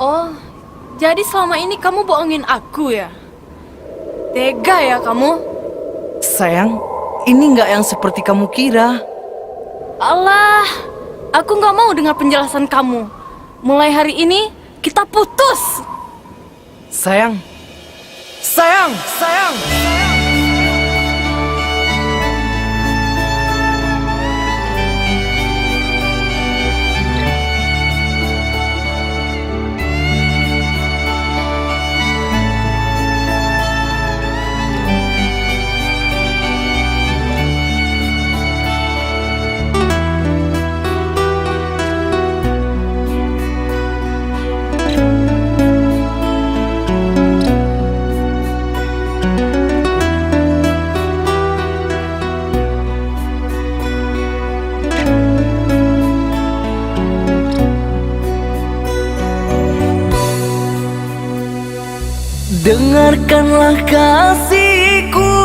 Oh, jadi selama ini kamu bohongin aku ya? Tega ya kamu? Sayang, ini nggak yang seperti kamu kira. Alah, aku nggak mau dengar penjelasan kamu. Mulai hari ini, kita putus. Sayang, sayang, sayang. Dengarkanlah kasihku,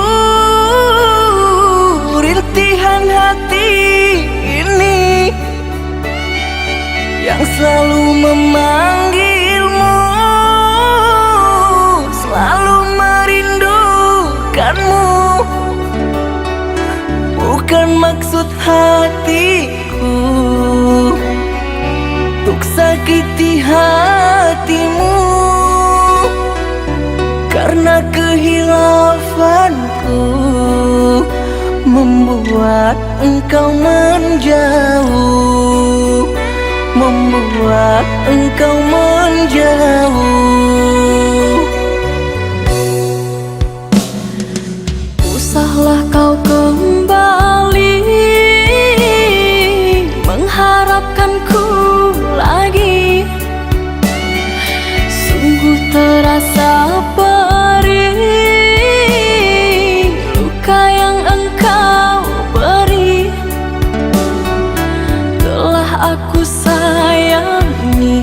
rintihan hati ini yang selalu memanggilmu, selalu merindukanmu. Bukan maksud hatiku untuk sakiti hatimu, karena kehilafanku membuat engkau menjauh, membuat engkau menjauh. Usahlah kau kembali mengharapkanku lagi. Sungguh terasa perih luka yang engkau beri. Telah aku sayangi,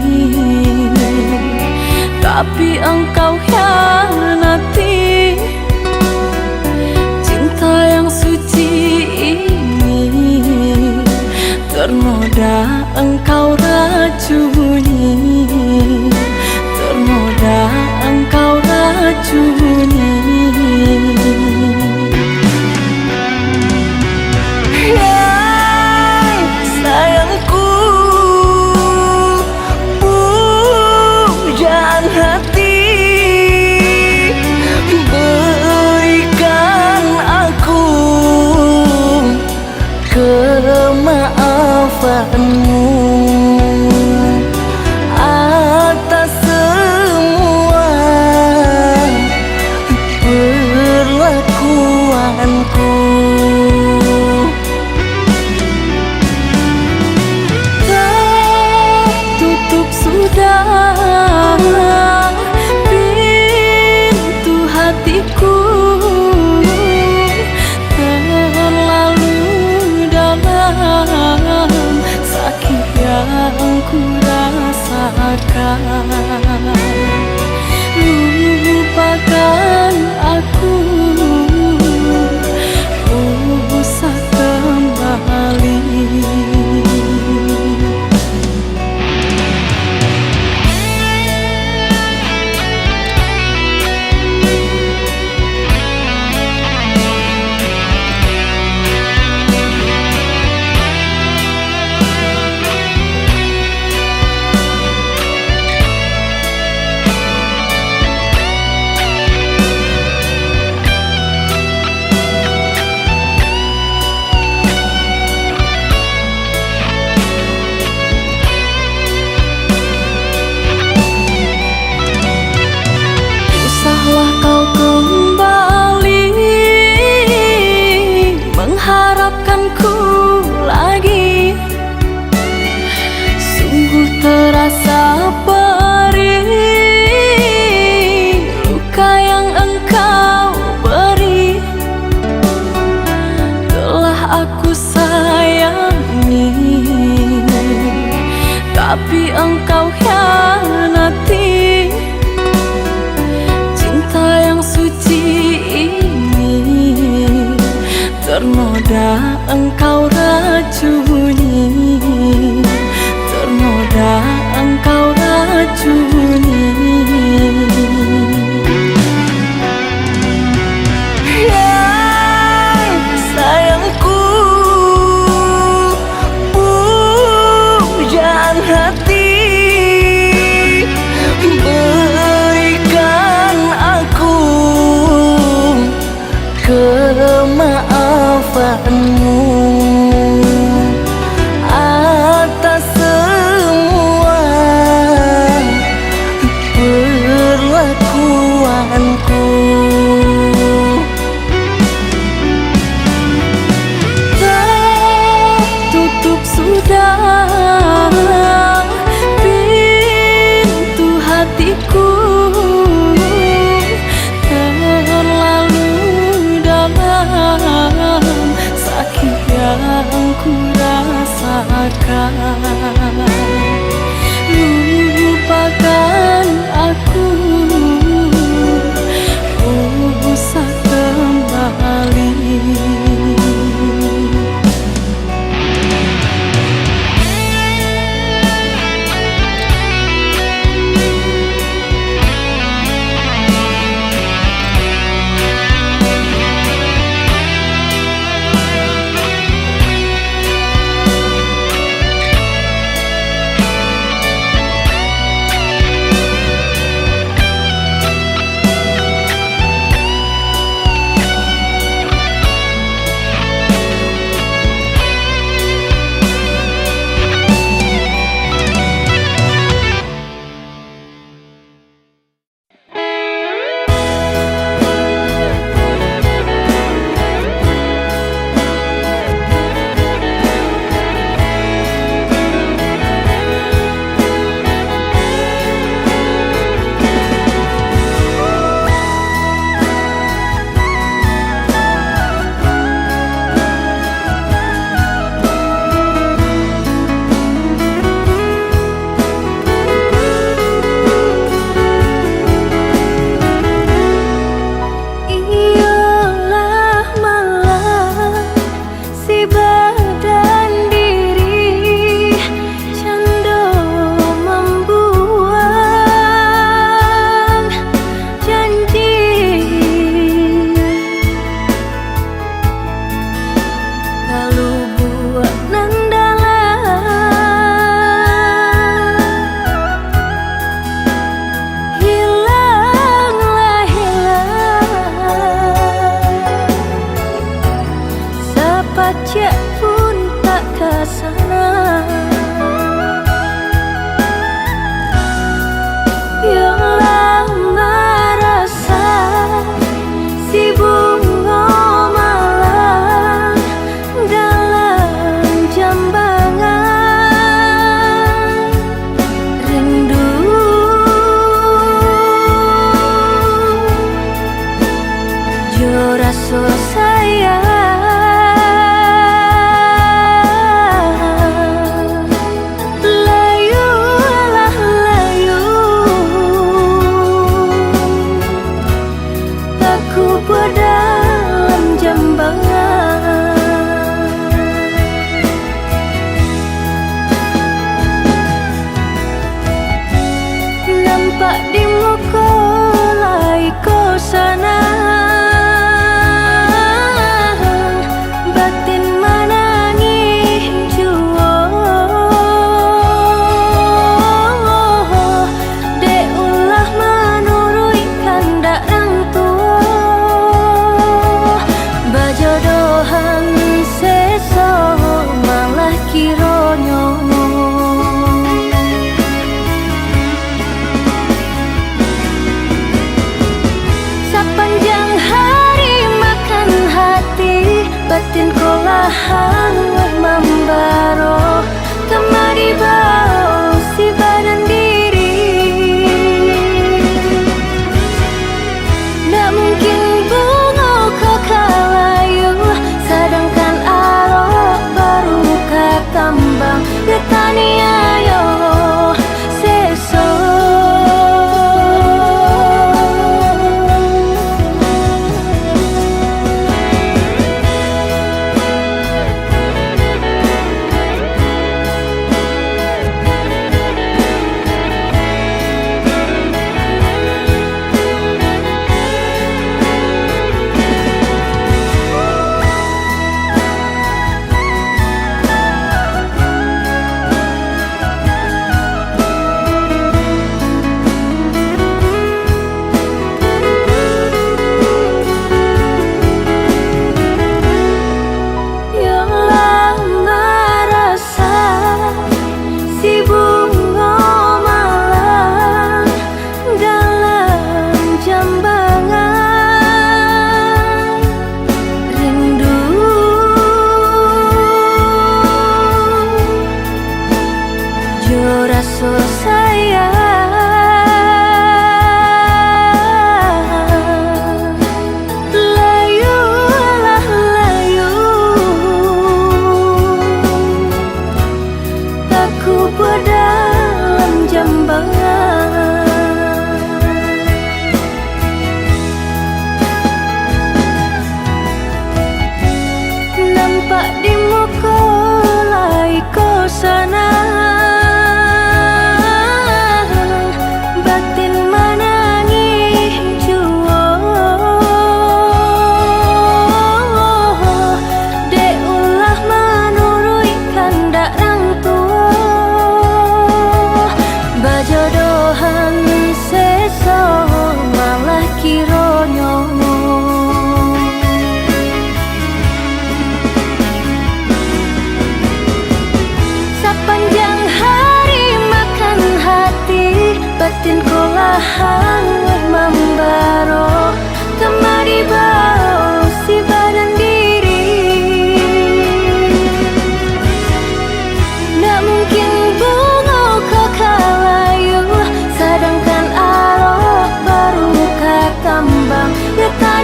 tapi engkau khianati. Cinta yang suci ini ternoda engkau racuni, ternoda engkau racuni. Yang sayangku, pujaan hati, berikan aku kemaafanmu atas semua perlakuanku. Tertutup sudah pintu hatiku, terlalu dalam sakit yang ku rasakan. Lupakan aku, usah kembali. kekuatanmu atas semua perlakuanku. Tertutup sudah pintu hatiku, terlalu dalam sakit yang ku rasakan. Lupakan aku, usah kembali. Pacak pun tak kesana. Yang lama rasa si bunga malam dalam jambangan rindu. Jo rasa sayang dalam jambangan. Nampak di muka laiku sana, batin menangis jua. Dek ulah menurut kandak orang tua, bajodohan seso malah kironyo. Sepanjang hari makan hati, batin kolahan membaro kemari bau si badan diri. Tak mungkin bunga kau kalayu, sedangkan arok baru ketambang getani ayo seso.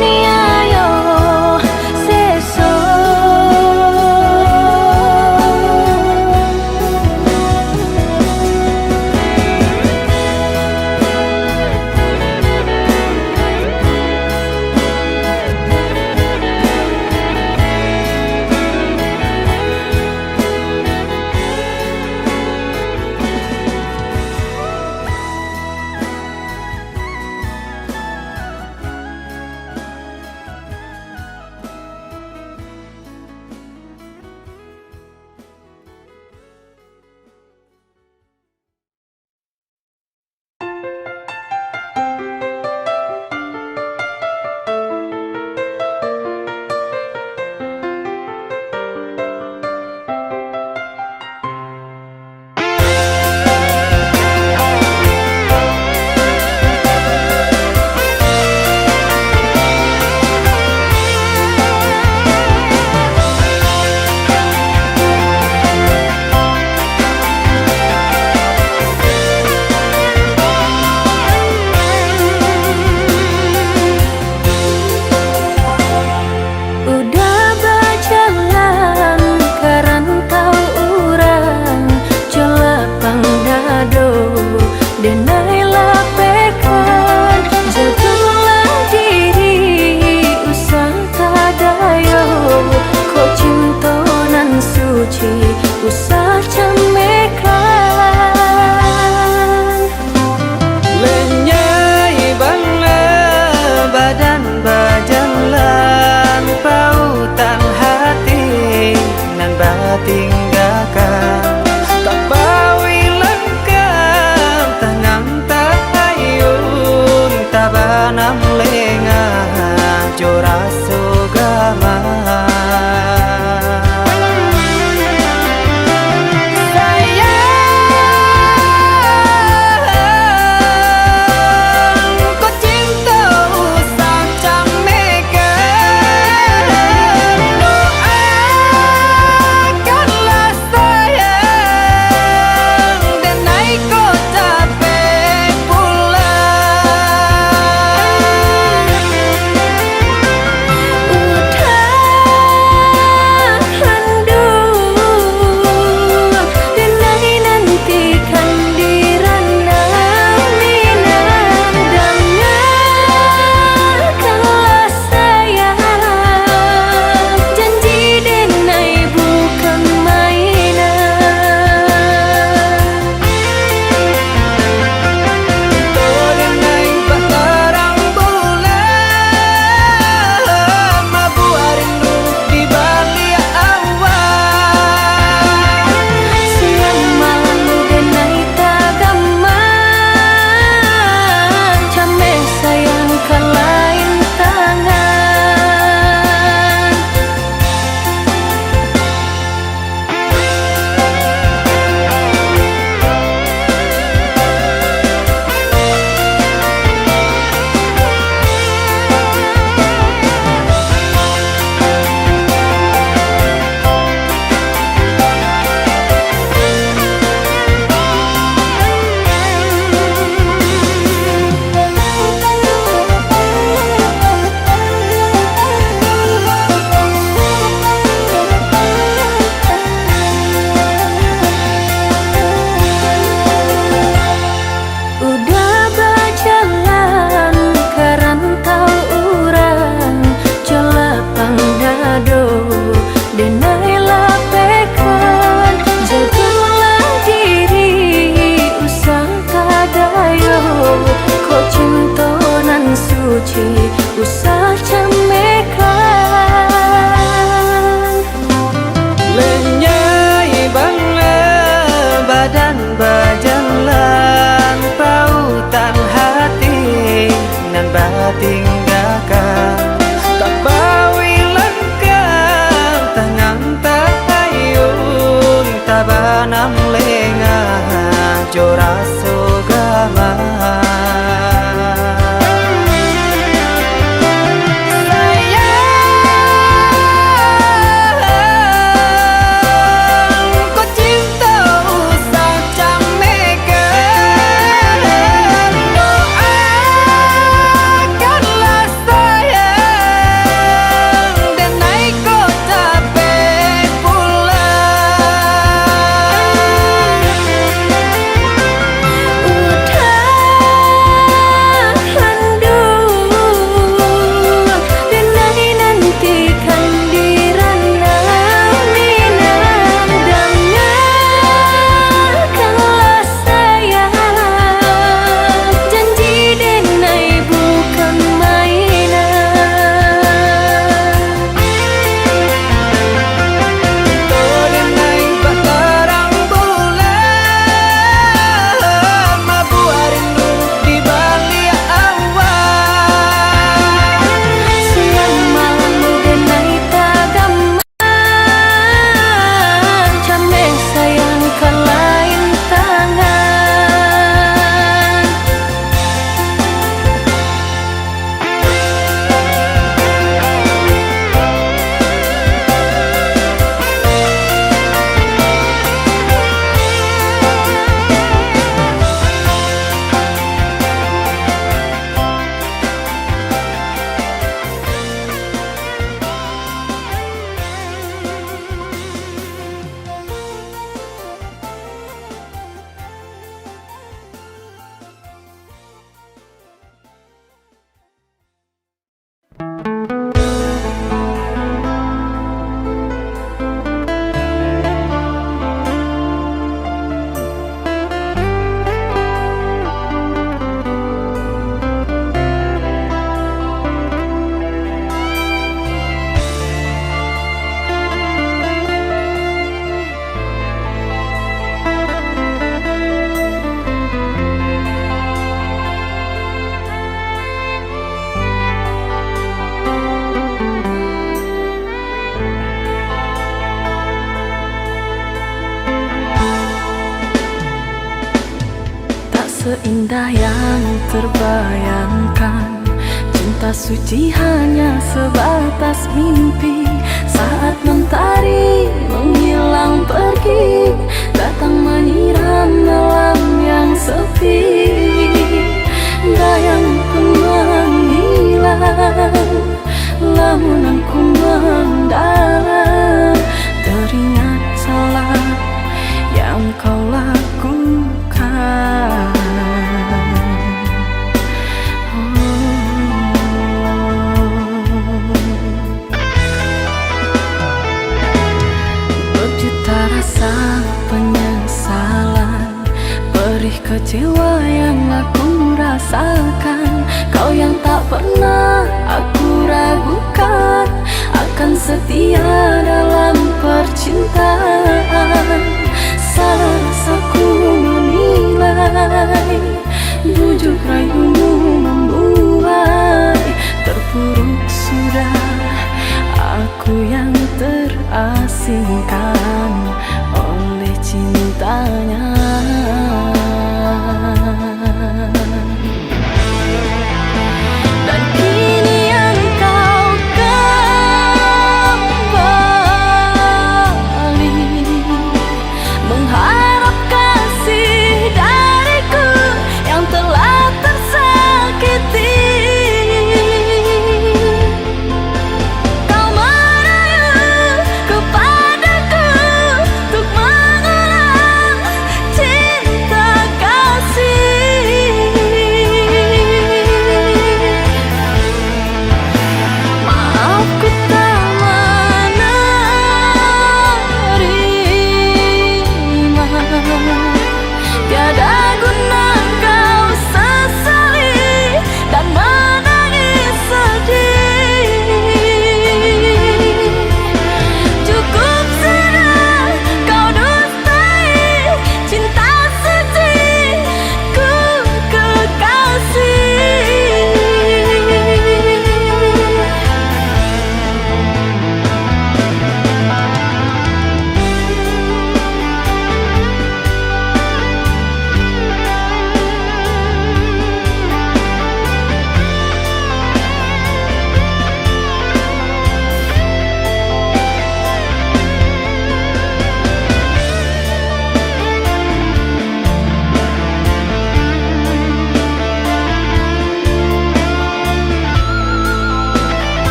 aniayo seso. indah yang terbayangkan. Cinta suci hanya sebatas mimpi. Saat mentari menghilang pergi, datang menyiram malam yang sepi. Dayang pun menghilang, lamunan ku mendalam, teringat salah yang kau lakukan. Berjuta rasa penyesalan, perih kecewa yang aku rasakan. Kau yang tak pernah aku ragukan, akan setia dalam percintaan. Salah rasaku menilai, bujuk rayumu membuai. Terpuruk sudah aku yang terasingkan oleh cintanya. Dan kini engkau kembali, mengharap kasih dariku yang telah tersakiti. Kau merayu kepadaku untuk mengulang cinta kasih. Maaf ku tak menerima, tiada guna kau sesali dan menangis sedih. Cukup sudah kau dustai cinta suci ku kekasih.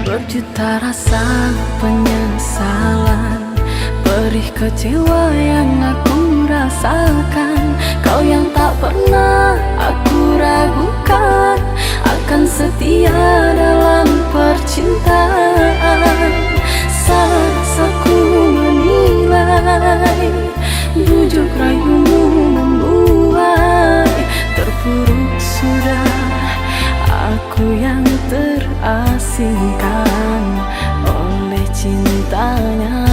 Berjuta rasa penyesalan, perih kecewa yang aku rasakan. Kau yang tak pernah aku ragukan, akan setia dalam percintaan. Salah rasaku menilai, bujuk rayumu membuai. Terpuruk sudah aku yang terasingkan oleh cintanya.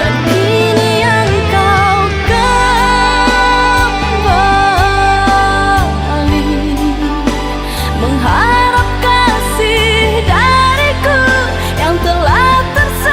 Dan kini engkau kembali, mengharap kasih dariku yang telah tersakiti.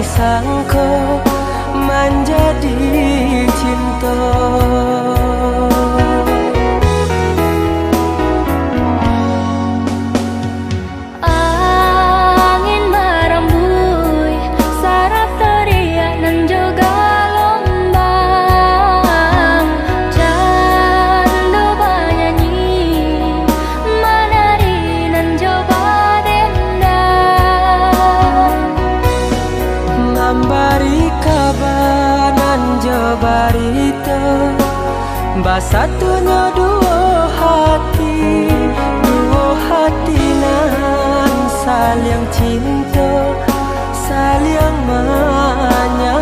disangko menjadi cinta. Angin merembui, sarap teriak dan juga lombang. Candu bernyanyi, menari dan coba dendam. Memberi kabanan jabarita, basatunya dua hati nan saling cinta, saling menyayangi.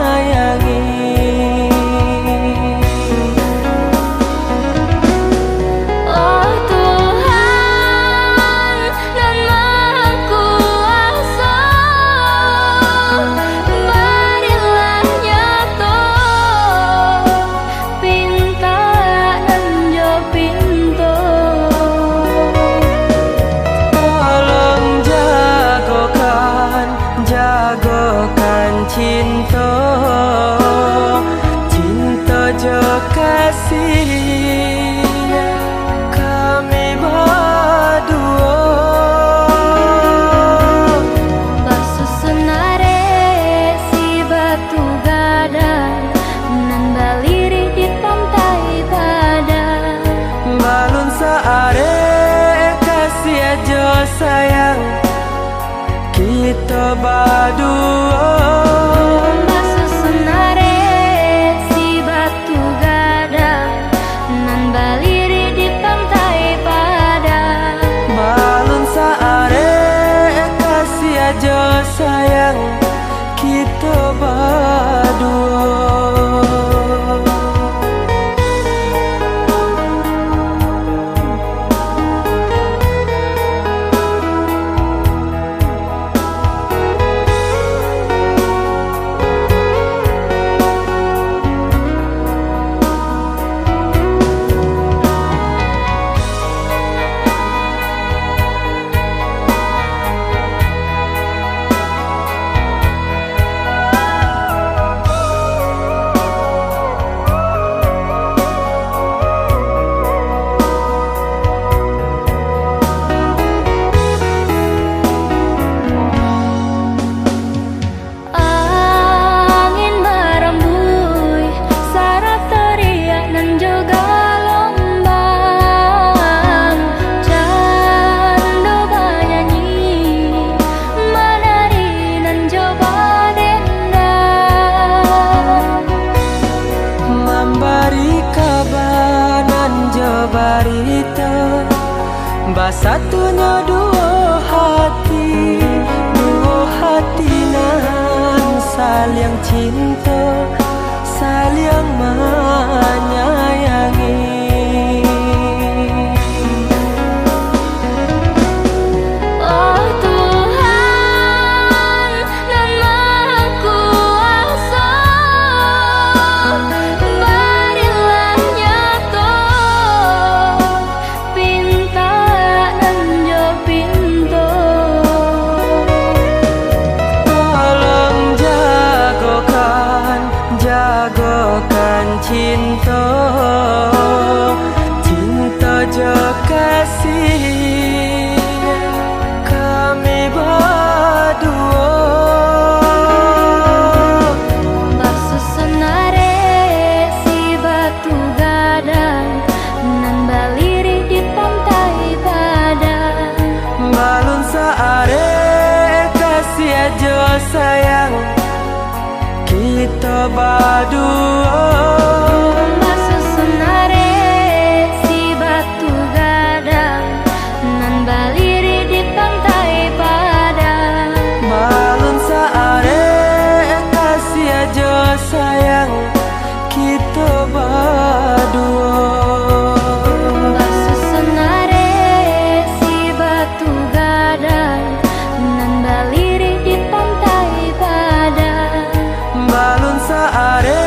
Oh Tuhan dan Maha Kuasa, berilah nyata pinta dan jo pintu. Tolong jagokan cinta, cinta jo kasih kami berdua. Basusunare si batu gadang, nan baliri di pantai padang. Balun saare kasih aja sayang, kita berdua. Basusunare si batu gadang, nan baliri di pantai padang. Balun saare kasih aja sayang, kita berdua. Angin merembui, sarap teriak dan juga lombang. Candu bernyanyi, menari dan coba dendam. Memberi kabanan jabarita, basatunya dua hati nan saling cinta, saling menyayangi. Oh Tuhan dan Maha Kuasa, berilah nyata pinta dan jo pintu. Tolong jagokan cinta, cinta jo kasih kami berdua. Basusunare si batu gadang, nan baliri di pantai padang. Balun saare kasih aja sayang, kita berdua. Basusunare si batu gadang, nan baliri di pantai padang. Balun saare kasih aja sayang, kita berdua. Basusunare si batu gadang, nan baliri di pantai padang. Balun saare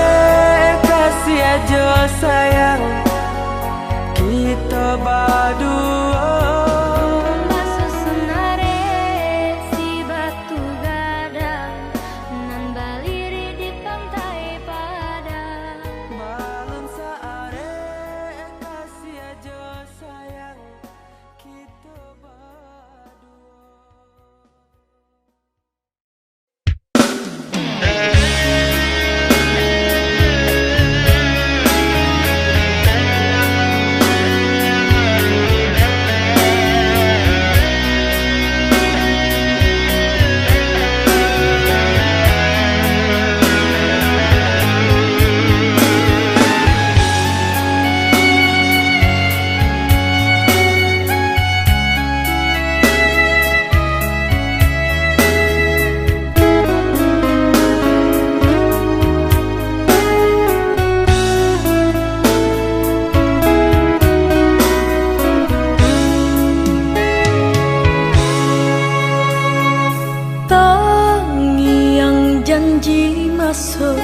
masuk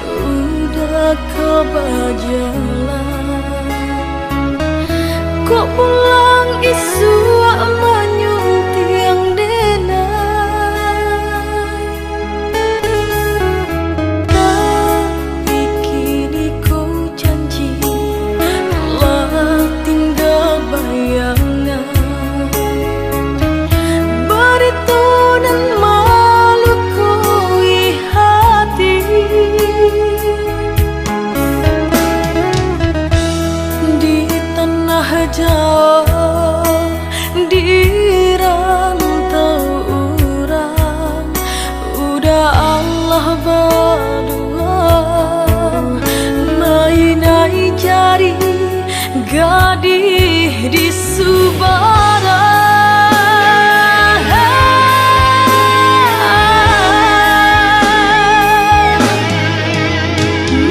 udah kebajalan. Kok pulang isu manyung tiang denai. Tapi kini kau janji lah tinggal bayangan. Beritunan malu koi hati. Di tanah jauh, di rantau orang, udah Allah berdua. Mainai jari gadih di Subara.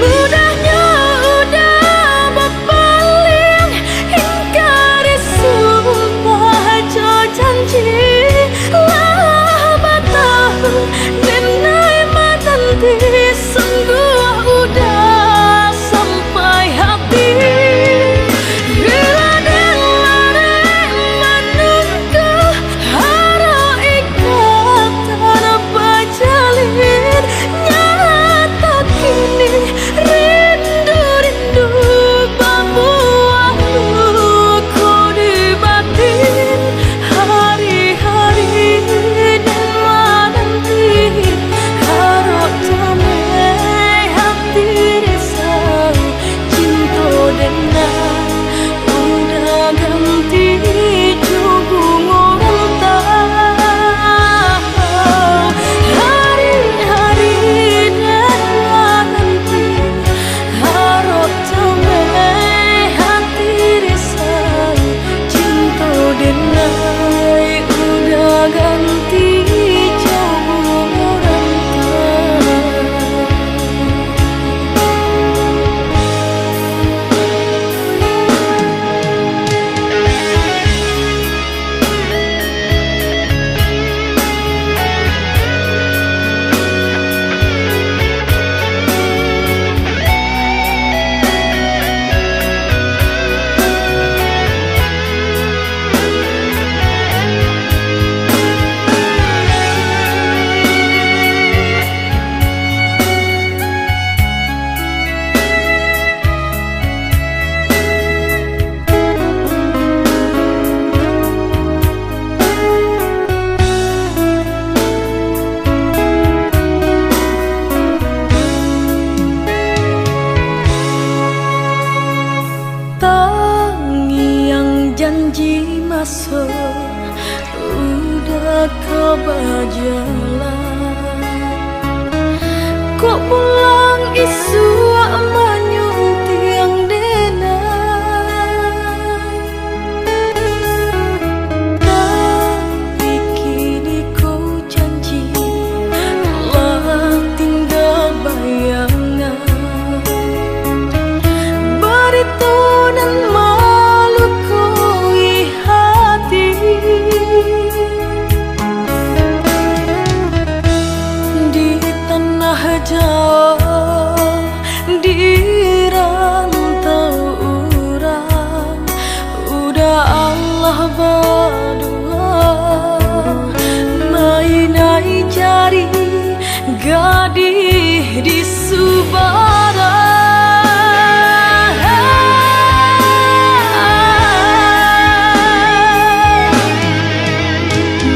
Mudahnya udah berpaling, ingkari sumpah jo janji. Lah batahun denai matanti, sungguh udah sampai hati. Bila dengarek menunggu haro ikatan berjalin, nyata kini rindu-rindu membuatku kau di batin. Hari-hari dan menanti haro damai hati risau. Cinta denai udah ganti jubung orang tahu. Hari-hari dan menanti haro damai hati risau. Cinta denai udah ganti jubung orang tahu. Tangiang janji masuk udah kebajalan. Kok pulang isu manyung tiang denai. Tapi kini kau janji lah tinggal bayangan. Beritunan malu koi hati. Di tanah jauh, di rantau orang, udah Allah berdua. Mainai jari gadih di Subara.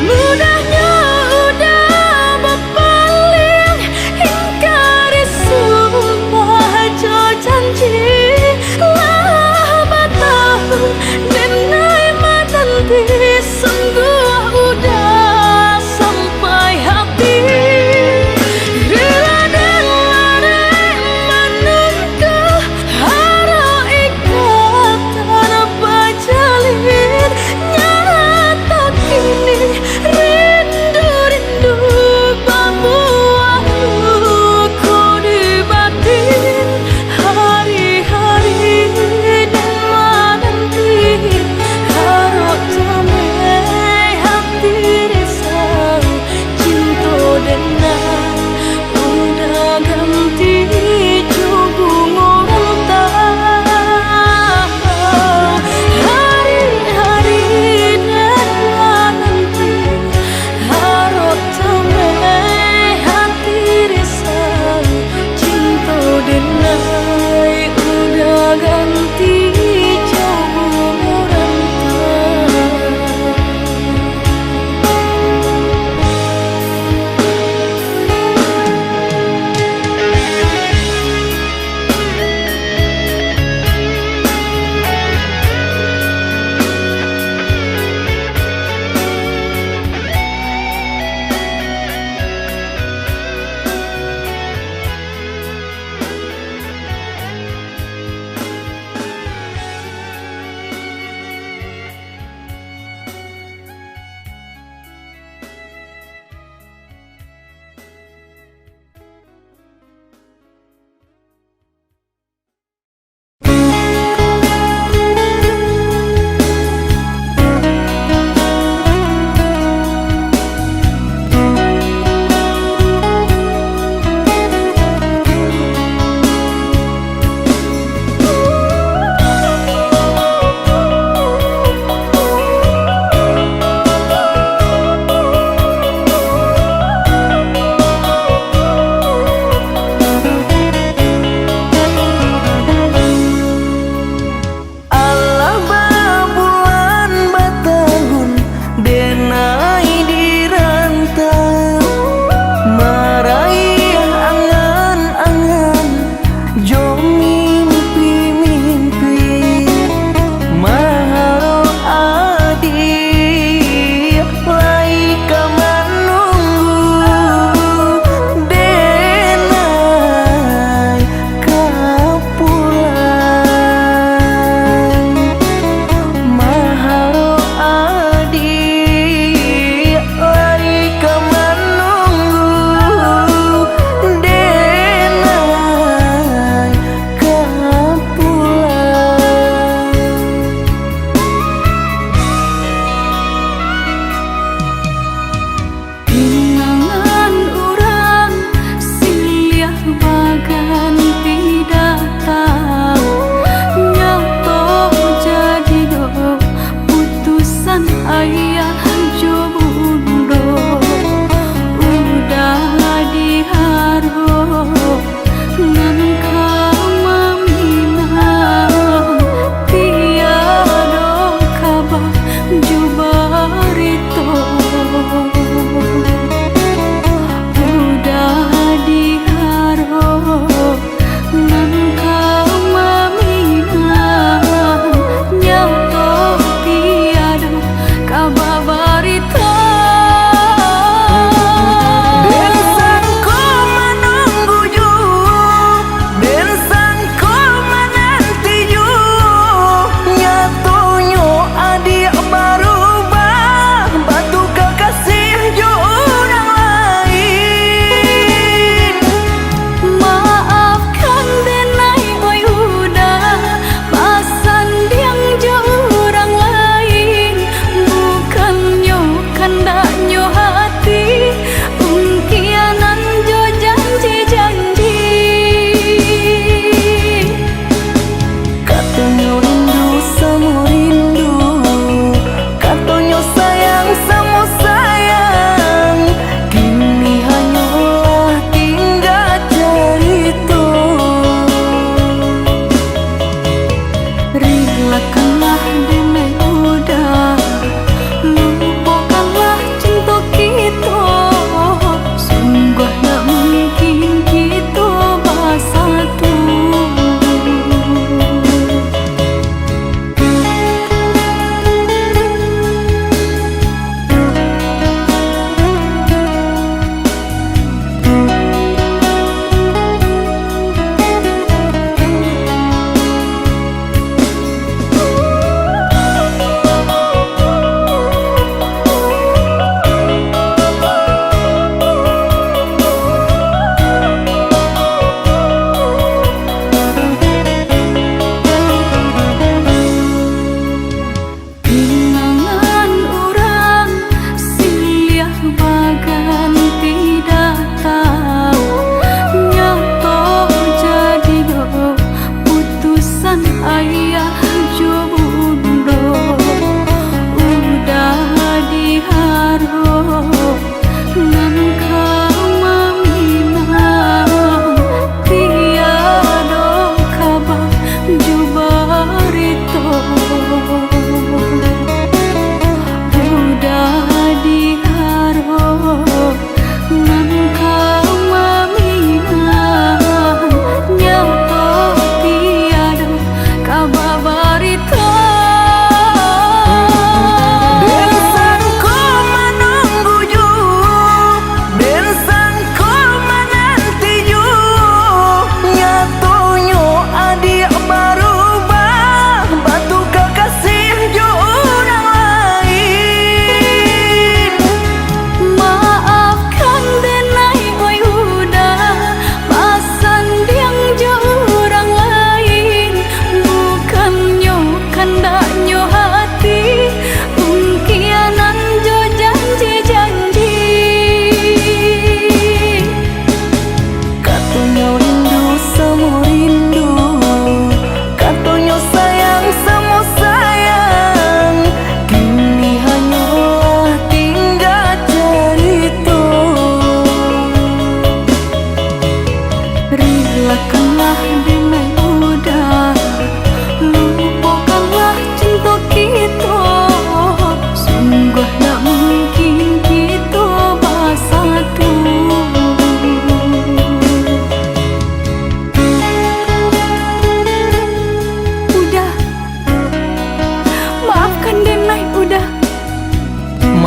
Mudahnya udah berpaling, ingkari sumpah jo janji. Lah batahun denai matanti, sungguh udah sampai hati. Bila dengarek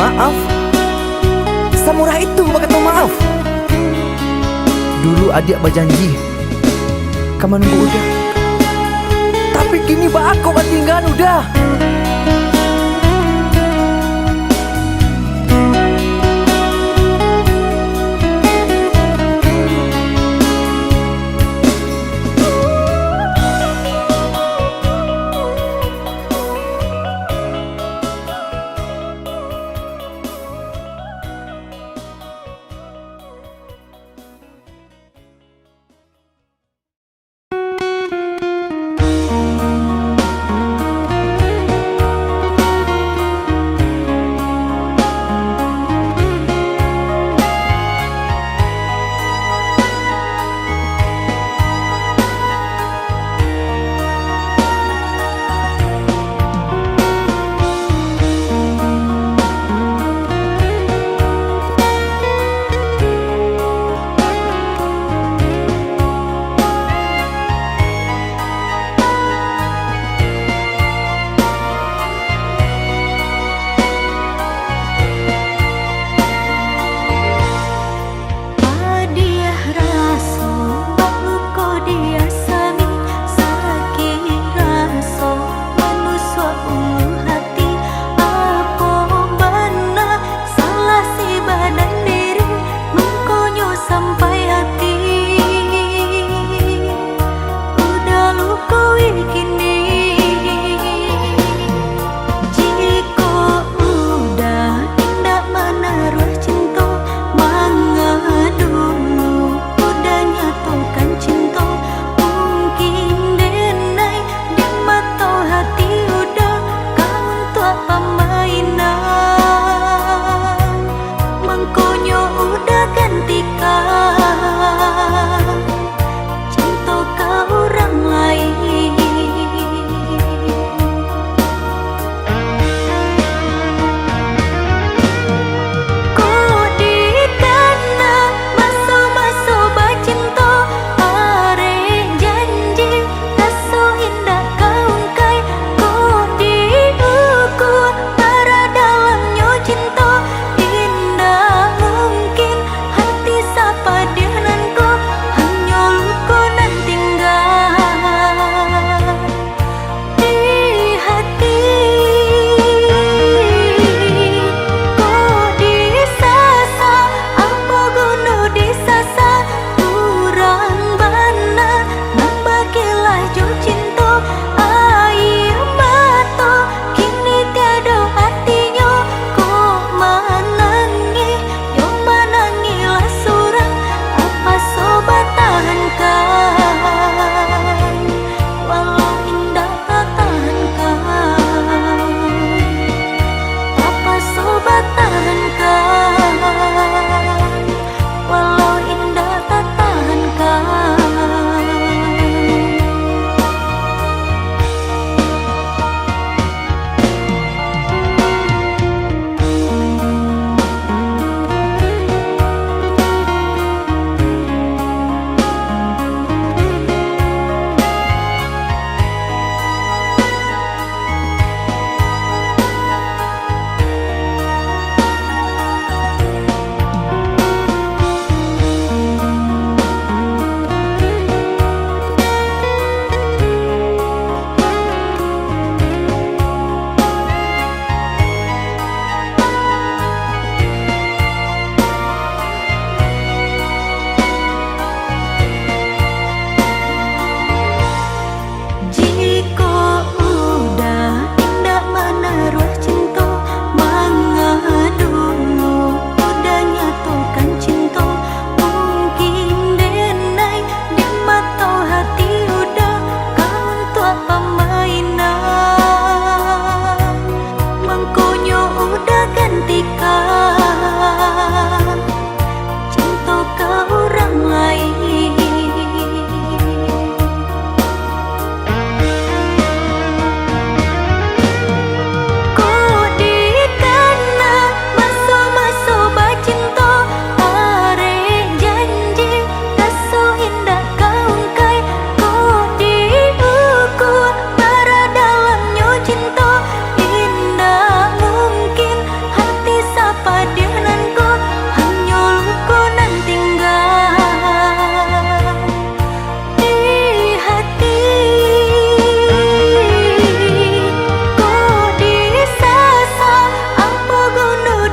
maaf? Samurah itu bakal maaf. Dulu adik berjanji kamu nunggu udah, tapi kini aku tinggal udah.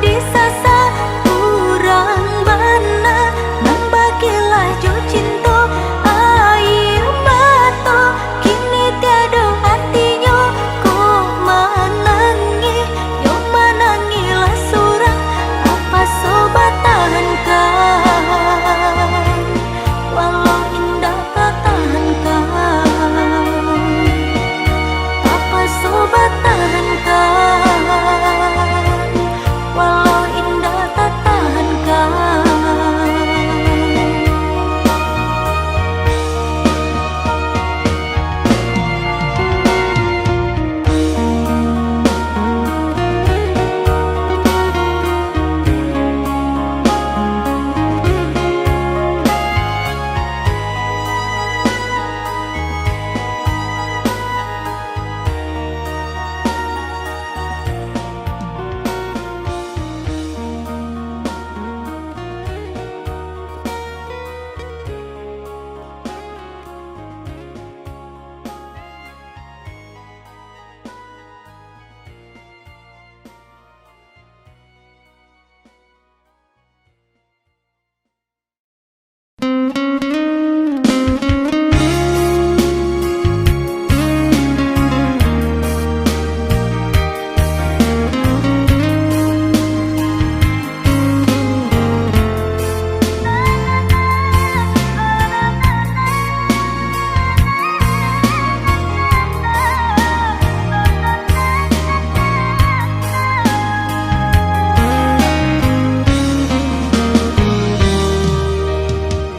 disasa kurang mana membagilah jo cinta air mata kini tiada artinya kau menangi yo menangilah seorang apa sobat tahankan walau indah tak tahankan apa sobat tahankan walau indah tak tahankan.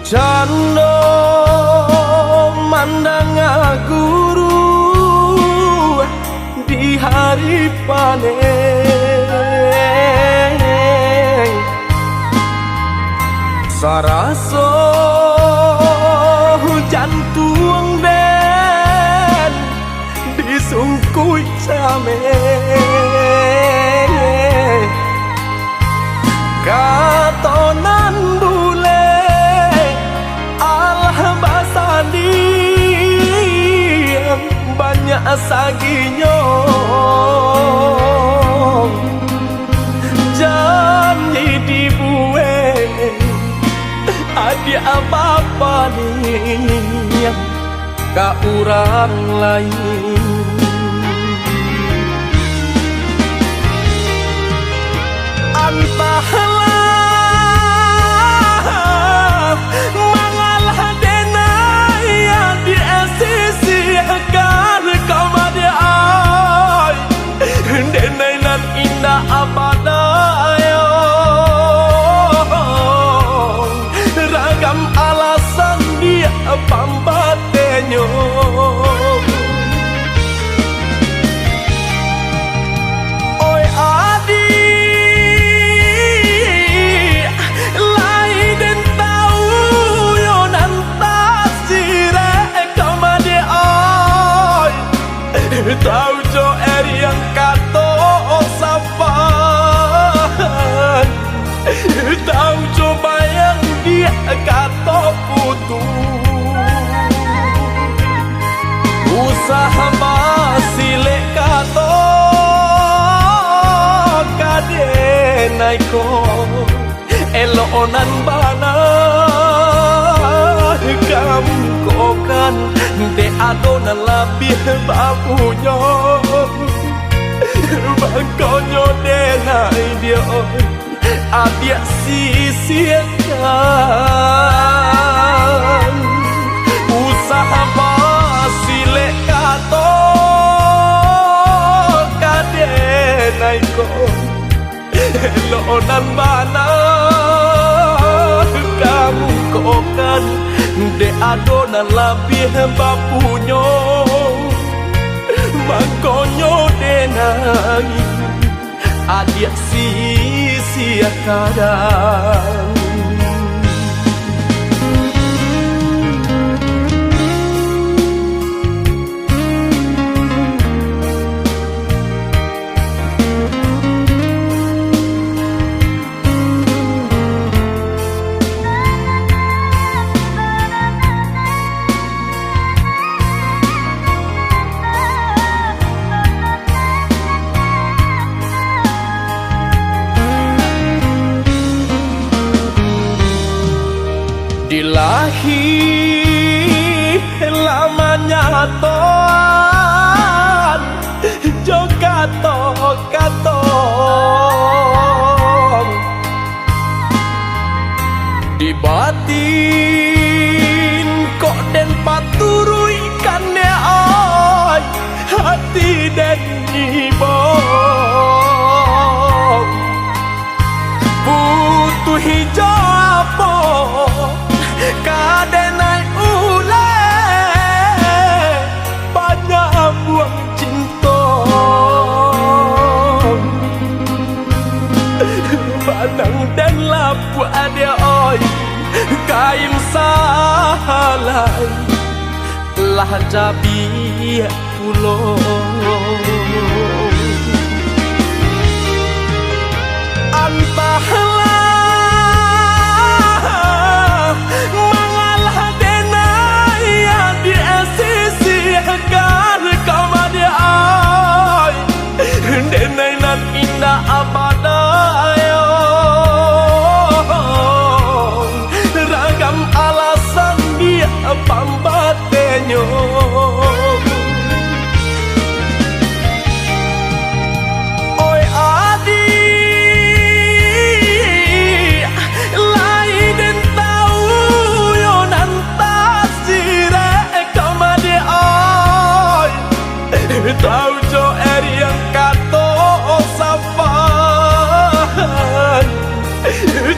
Jando mandang guru di hari panen saraso hujan tuang den disungkui camen katonan bule banyak saginya janji dibuat ada apa-apa nih ka orang lain entahlah mangalah denai di sisi akan kamade ay denai nan indah abadayo ragam alasan dia pambatenyo oi adi lain tahu yo nantas sire kamade ay tahu jo yang kato sapan tahu coba yang dia kato putu usaha basile kato kadenaiko elonan bana kamu kokan de adonan labih babunya bangkonyo denai dia adia sisiakan usaha basile kato kadenaiko elonan bana kamu kokan de adonan labih bapunyo bangkonyo denai adia sisiakan Ilahi lamanya toan juga katong di batin kok den paturui kan ne oi hati den ibong butuh hijab kadenai ule banyak buang cinta banang dan lapu ada oi kain salai lah jabi pulau antahlah mengalah denai di sisi agar kau dia ai denai nan indah abadayo ragam alasan dia pambatenyo oi adi tahu jo yang kato safan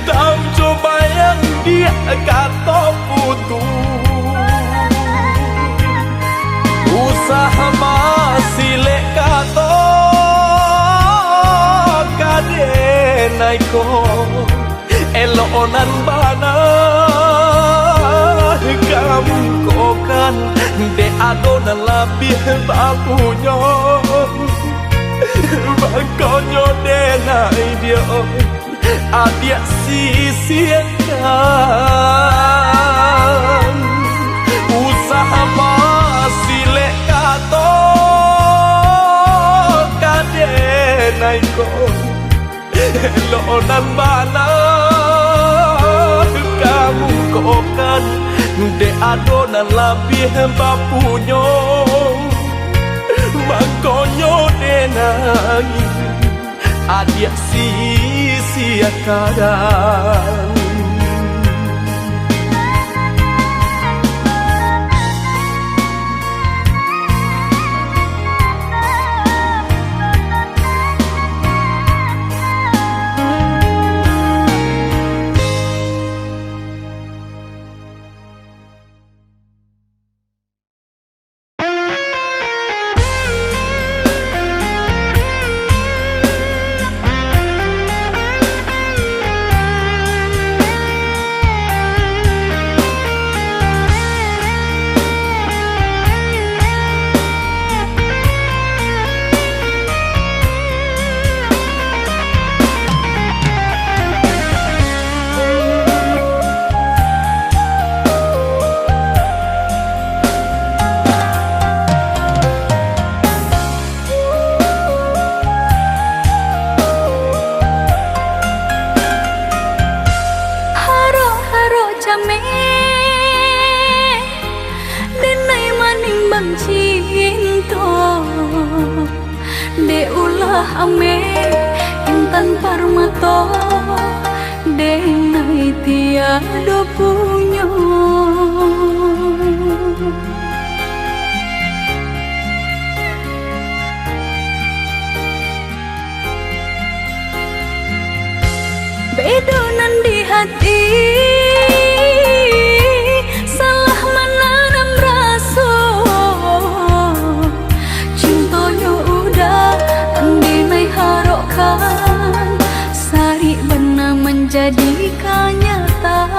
tahu jo bayang dia kato putu usaha masih lek kato kadenai ko elonan bana kamu kokan de adona labih bapunya bakonyo denai dia adia sisiakan usaha masih lek kato kadenai ko lonan bana kamu kokan de adona labih bapunyo makonyo denai adia sisiakan ame intan parmato denai tiada punya bedonan di hati salah menanam rasa cintonya udah andinai harokan sari benar menjadi kenyataan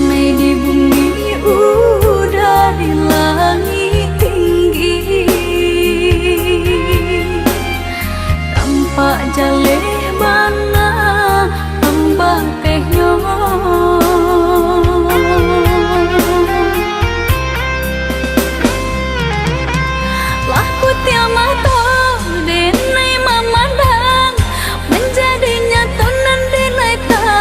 nai di bumi udah di langit tinggi Pak jaleh bana ambang tehnya laku tiamato denai memandang menjadi nyata nan denai tak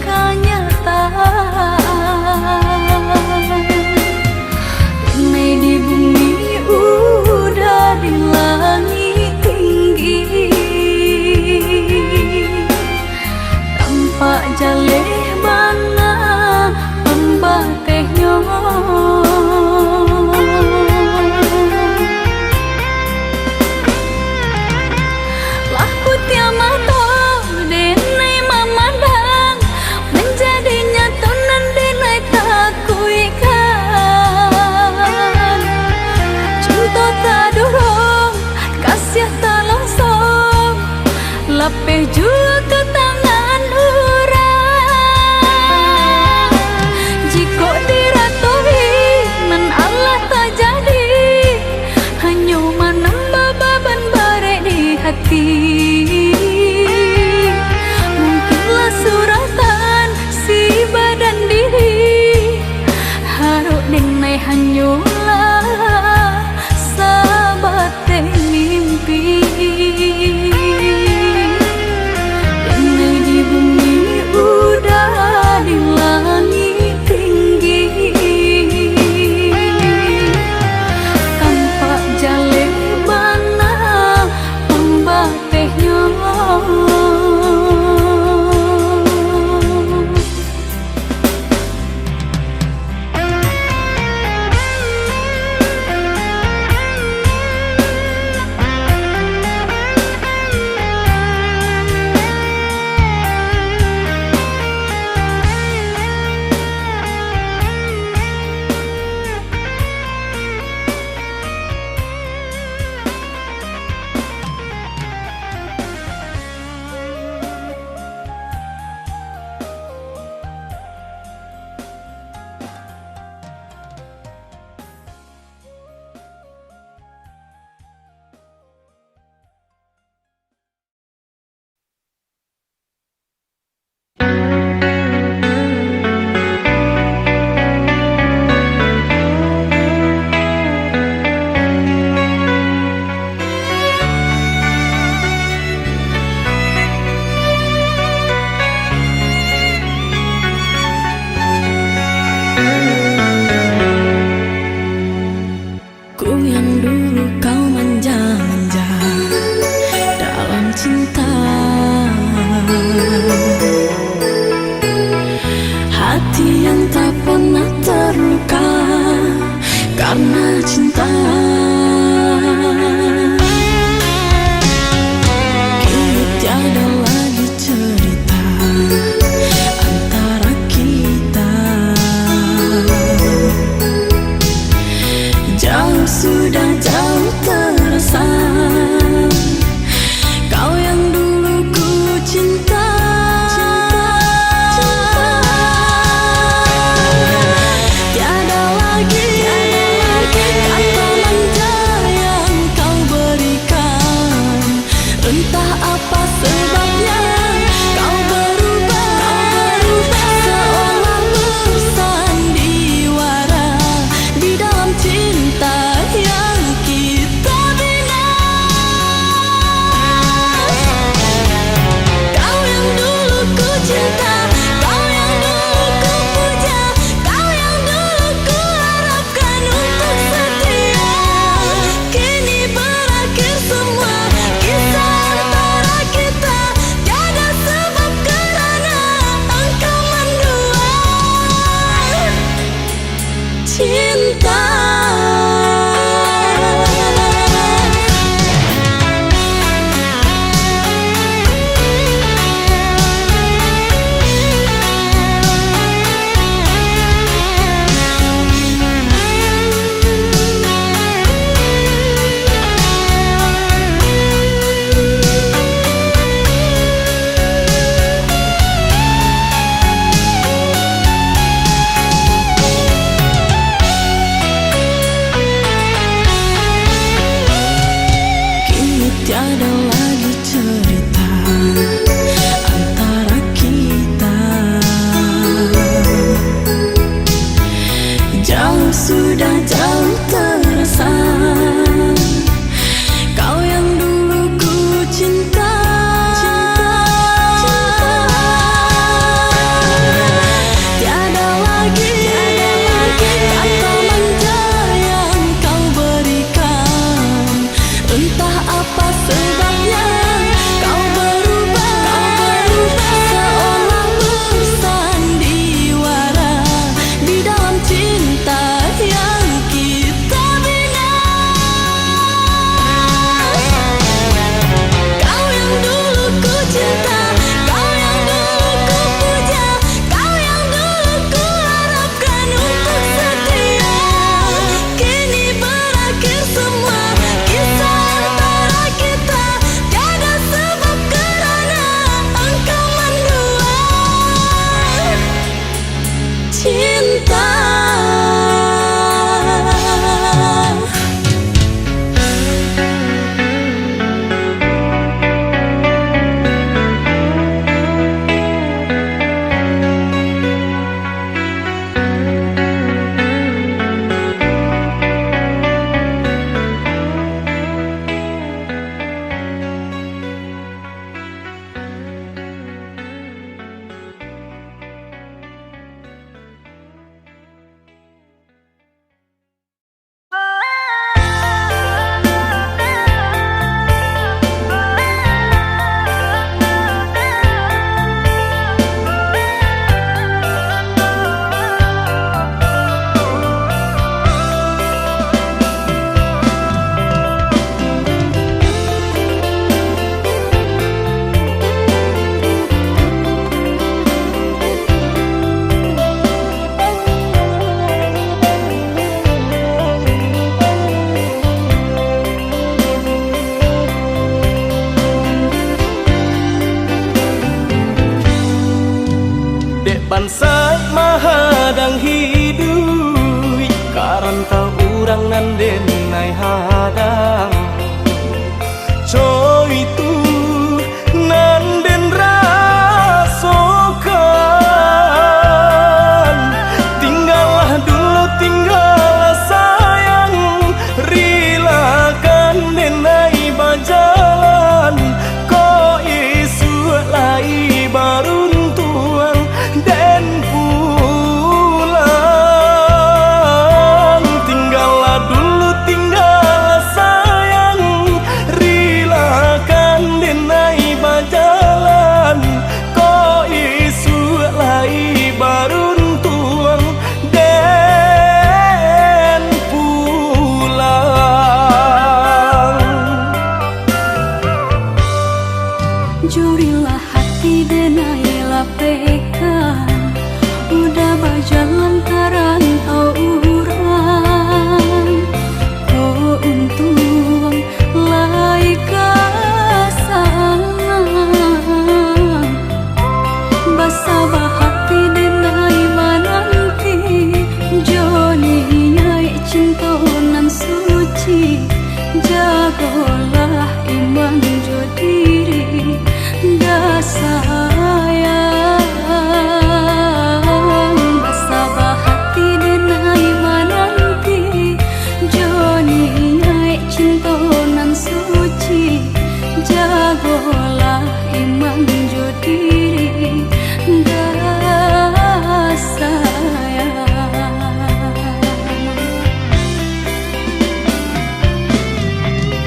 kenyataan. Ini di bumi udah di langit tinggi, tampak jaleh bana pembatehnya. Lah kutia mato denai mamandang menjadi nyata nan denai takuikan. Cinta tak dorong, kasih tak langsung, lapeh juga ke tangan orang. Jika diratuhi nan Allah tak jadi, hanya menambah beban barek di hati. Mungkinlah suratan si badan diri, haruk denai hanyalah sahabat mimpi. Denai di bumi udah di langit tinggi, tampak jaleh bana pembatehnya. Ku yang dulu kau manja-manja dalam cinta, hati yang tak pernah terluka karena cinta. Kini tiada lagi cerita antara kita, jauh sudah jauh terasa. Kau yang dulu ku cinta, cinta. Bansai mahadang hidup karanta urang nan denai hadang coy itu nan den rasokan. Tinggallah dulu tinggallah sayang, rilakan denai bajalan ko isu lai baruntuang dan pulang. Tinggallah dulu tinggallah sayang, rilakan denai bajalan ko isu lai baruntuang dan pulang. Jurilah hati denai lapekan, udah berjalan karantau urang. Ko untung lai kasang, basabah hati denai mananti. Joni nyai cinta nan suci, jagolah iman jo diri dah sayang. Basabah hati denai mananti, Joni nyai cinta nan suci, jagolah iman jo diri dah sayang.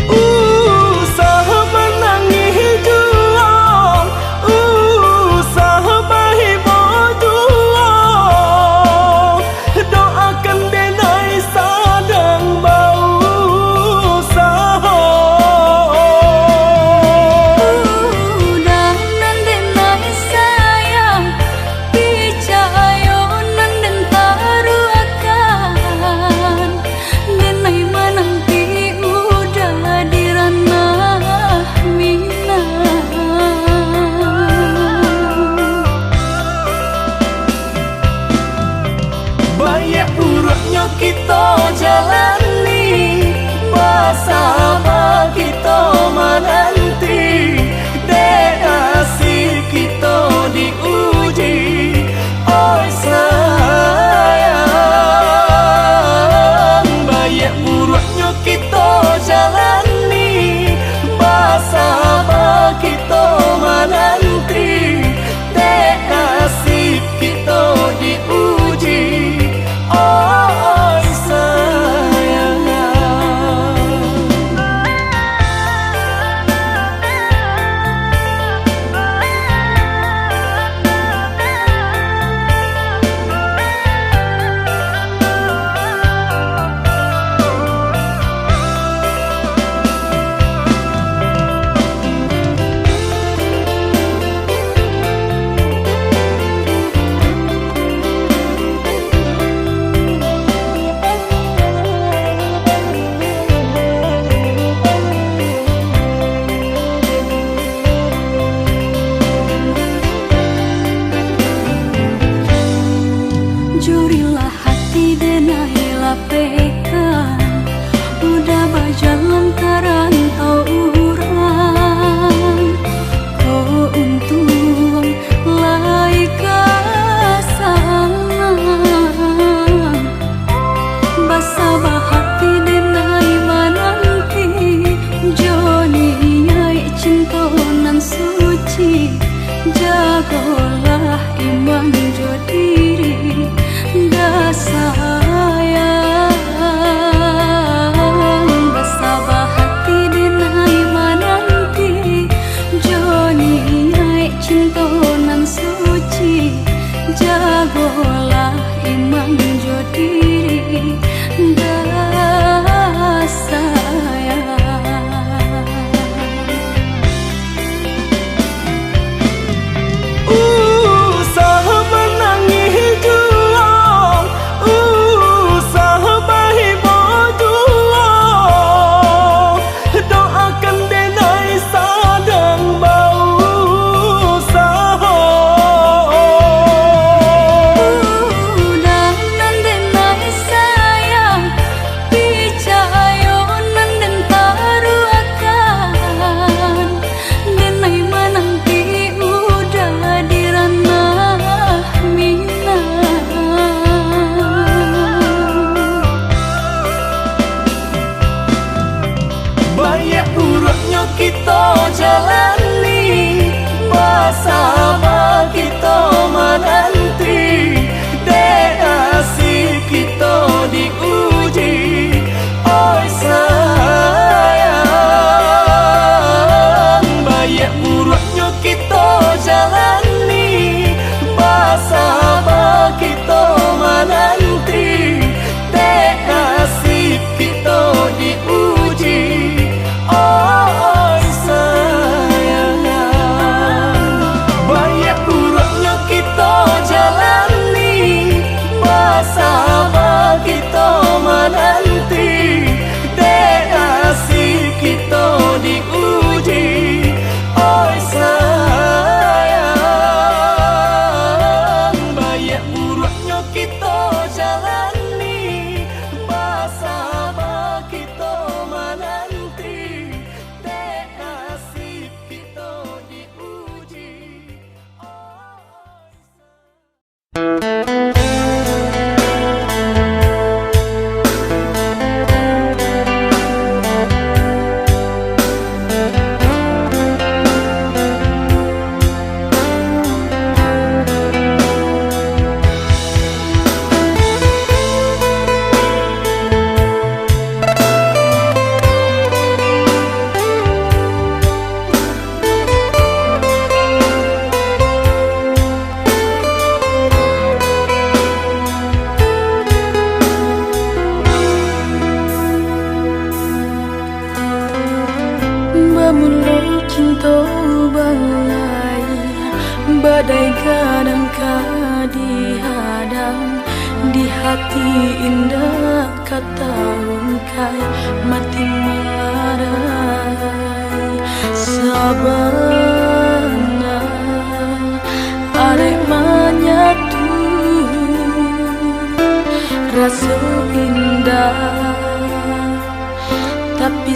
Usaha menangi juang, usaha bahibo juang, doakan denai sadang bau usaha. Udah nan denai sayang, picayo nan den taruakan. Denai mananti udah di ranah minang. Banyak buruknya kita jalani, bersama kita menanti, dekasi kita diuji. Oh sayang, banyak buruknya kita jalani, bersama kita menanti, dekasi kita diuji. Oh sayang. olah imang jodiri dah sayang. Kita jalani bersama, kita menanti destinasi kita diuji. Oi sayang, baik buruknya kita jalani bersama, kita menanti destinasi kita diuji. Sama kita menanti destinasi kita diuji. Oi sayang, baik buruknya kita jalani bersama, kita menanti destinasi kita diuji. Badai kadang kadihadang di hati indah kata ungkai mati melarai sabana arek menyatu rasa indah tapi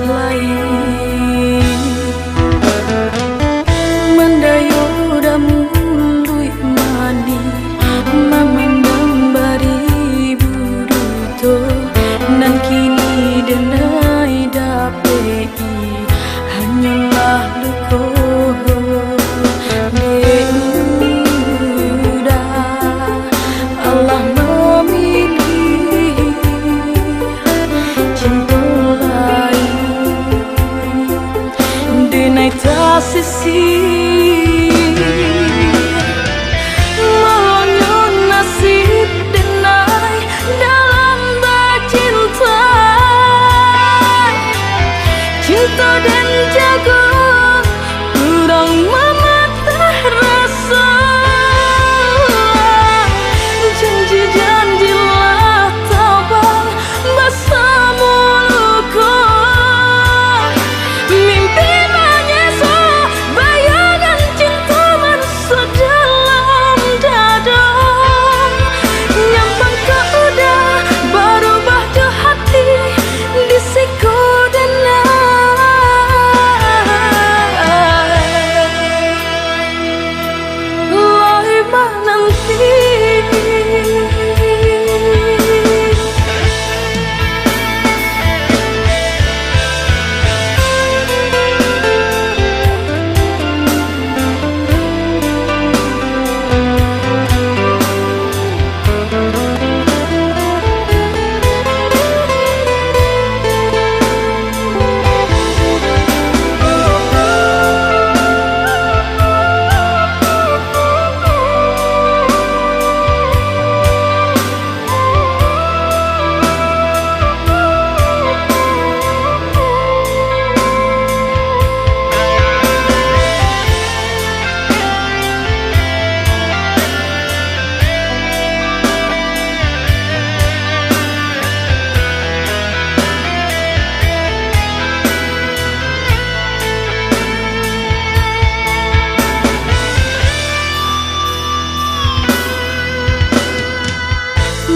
lain mendayu mului mani memandang baribu duto nan kini denai dapei hanyalah luko deuda Allah memilih cinta lain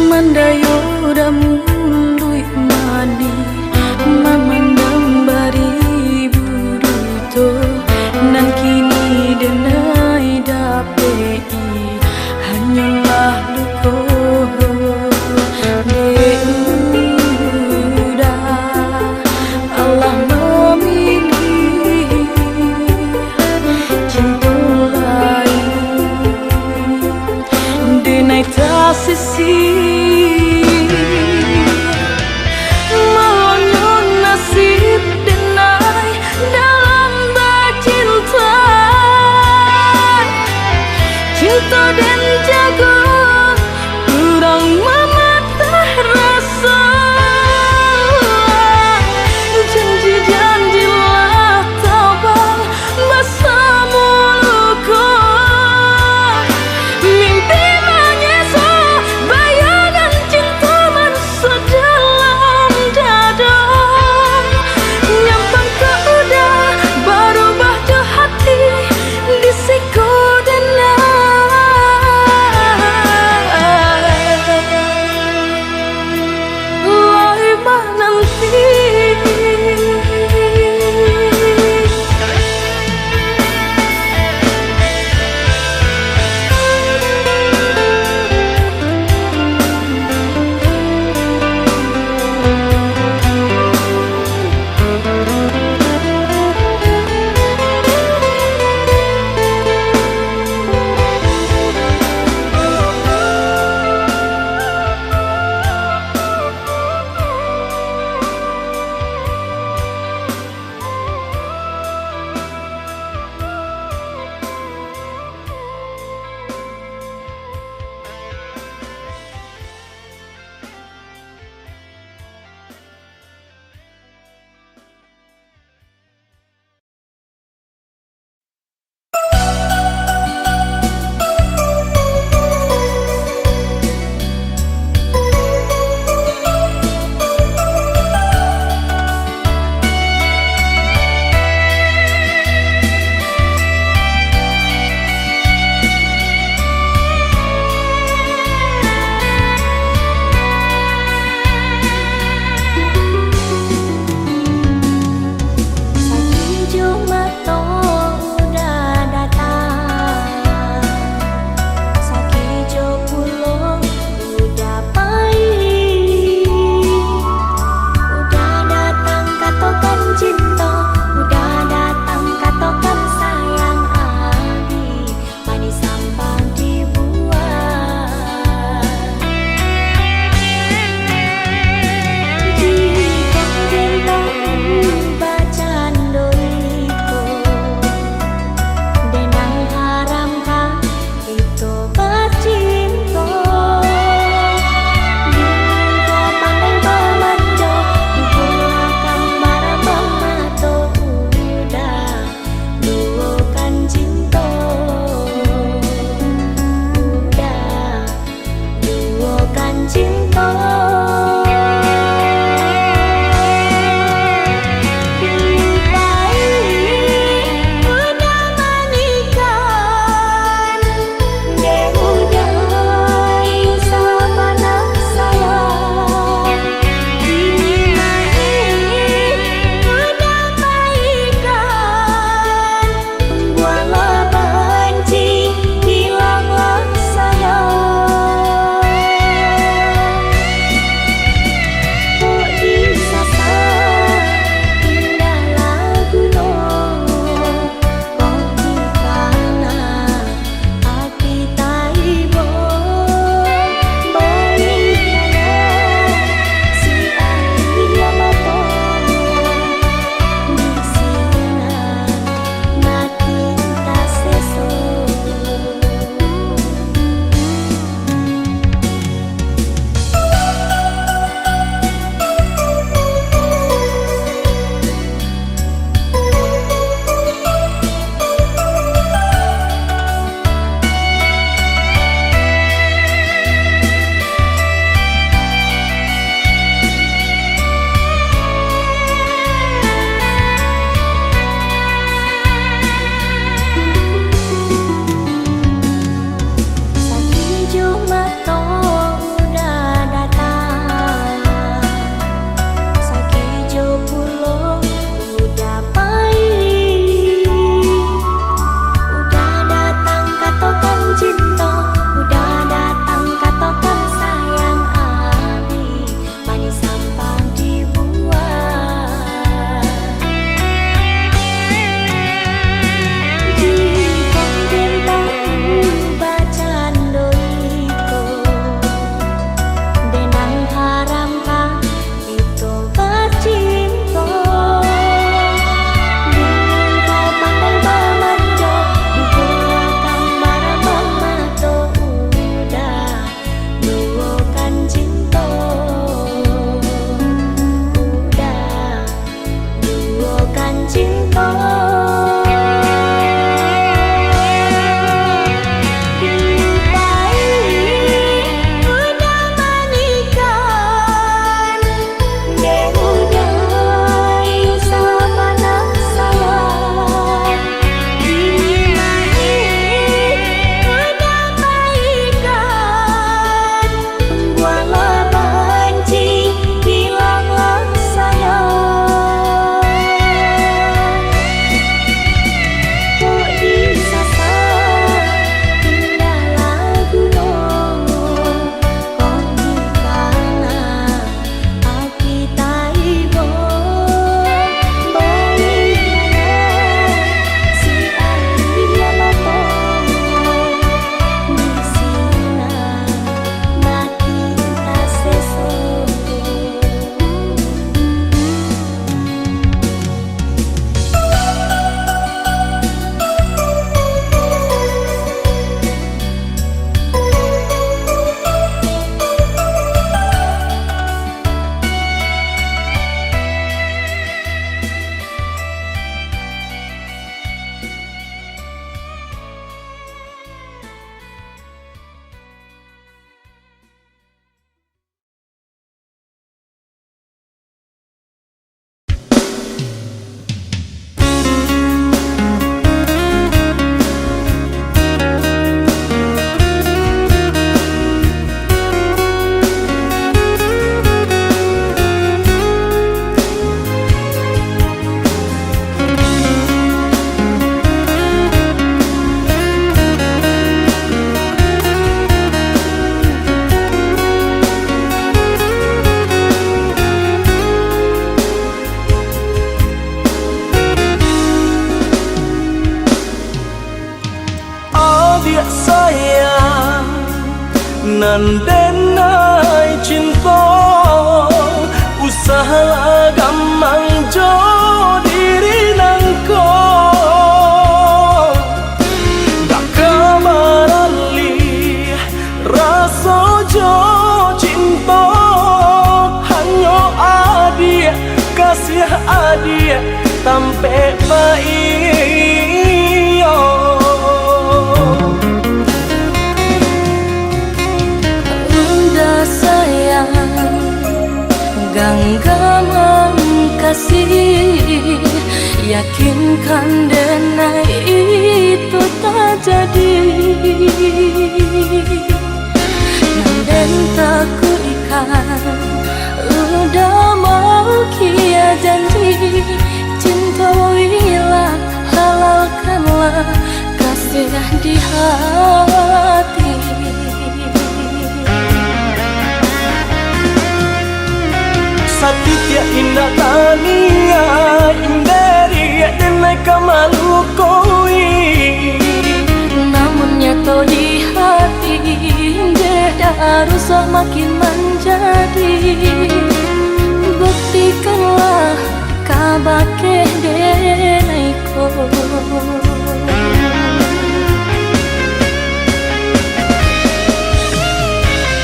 Mandayo damului mani mamandang bari buruto nan kini denai dapei hanyalah luko udah Allah memilih cinta lain denai tak sisi. Cinta dan jago kurang mematah rasa. Janji-janjilah tabang basah mulutku. Mimpi mengesah bayang nandenai cinta usaha gampang jo diri nangko dak kamarali rasa jo cinta hanya adia kasih adia sampai baio udah sayang genggaman kasih yakinkan denai itu tak jadi nanden tak ku ikan udah mau kia janji cintoilah halalkanlah kasih di hati Satitya indah tania inderi denai kamalu koi namun nyato di hati beda rusak makin menjadi buktikanlah kabake denaiko